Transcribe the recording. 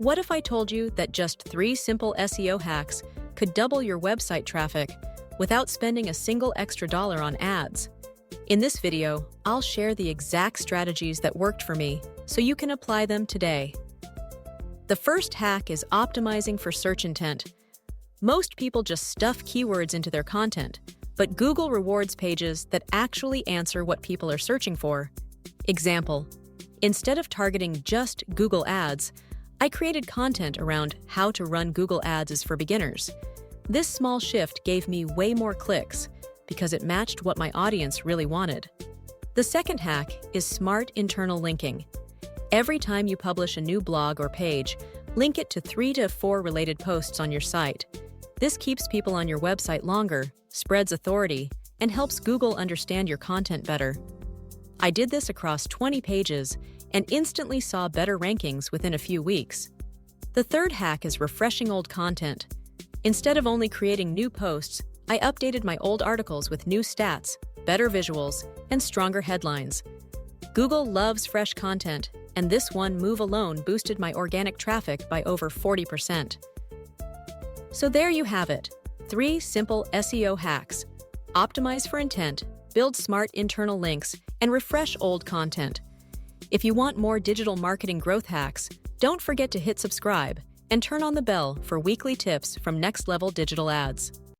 What if I told you that just 3 simple SEO hacks could double your website traffic without spending a single extra dollar on ads? In this video, I'll share the exact strategies that worked for me so you can apply them today. The first hack is optimizing for search intent. Most people just stuff keywords into their content, but Google rewards pages that actually answer what people are searching for. Example: instead of targeting just Google Ads, I created content around how to run Google Ads for beginners. This small shift gave me way more clicks because it matched what my audience really wanted. The second hack is smart internal linking. Every time you publish a new blog or page, link it to 3 to 4 related posts on your site. This keeps people on your website longer, spreads authority, and helps Google understand your content better. I did this across 20 pages and instantly saw better rankings within a few weeks. The third hack is refreshing old content. Instead of only creating new posts, I updated my old articles with new stats, better visuals, and stronger headlines. Google loves fresh content, and this one move alone boosted my organic traffic by over 40%. So there you have it, 3 simple SEO hacks. Optimize for intent, build smart internal links, and refresh old content. If you want more digital marketing growth hacks, don't forget to hit subscribe and turn on the bell for weekly tips from Next Level Digital Ads.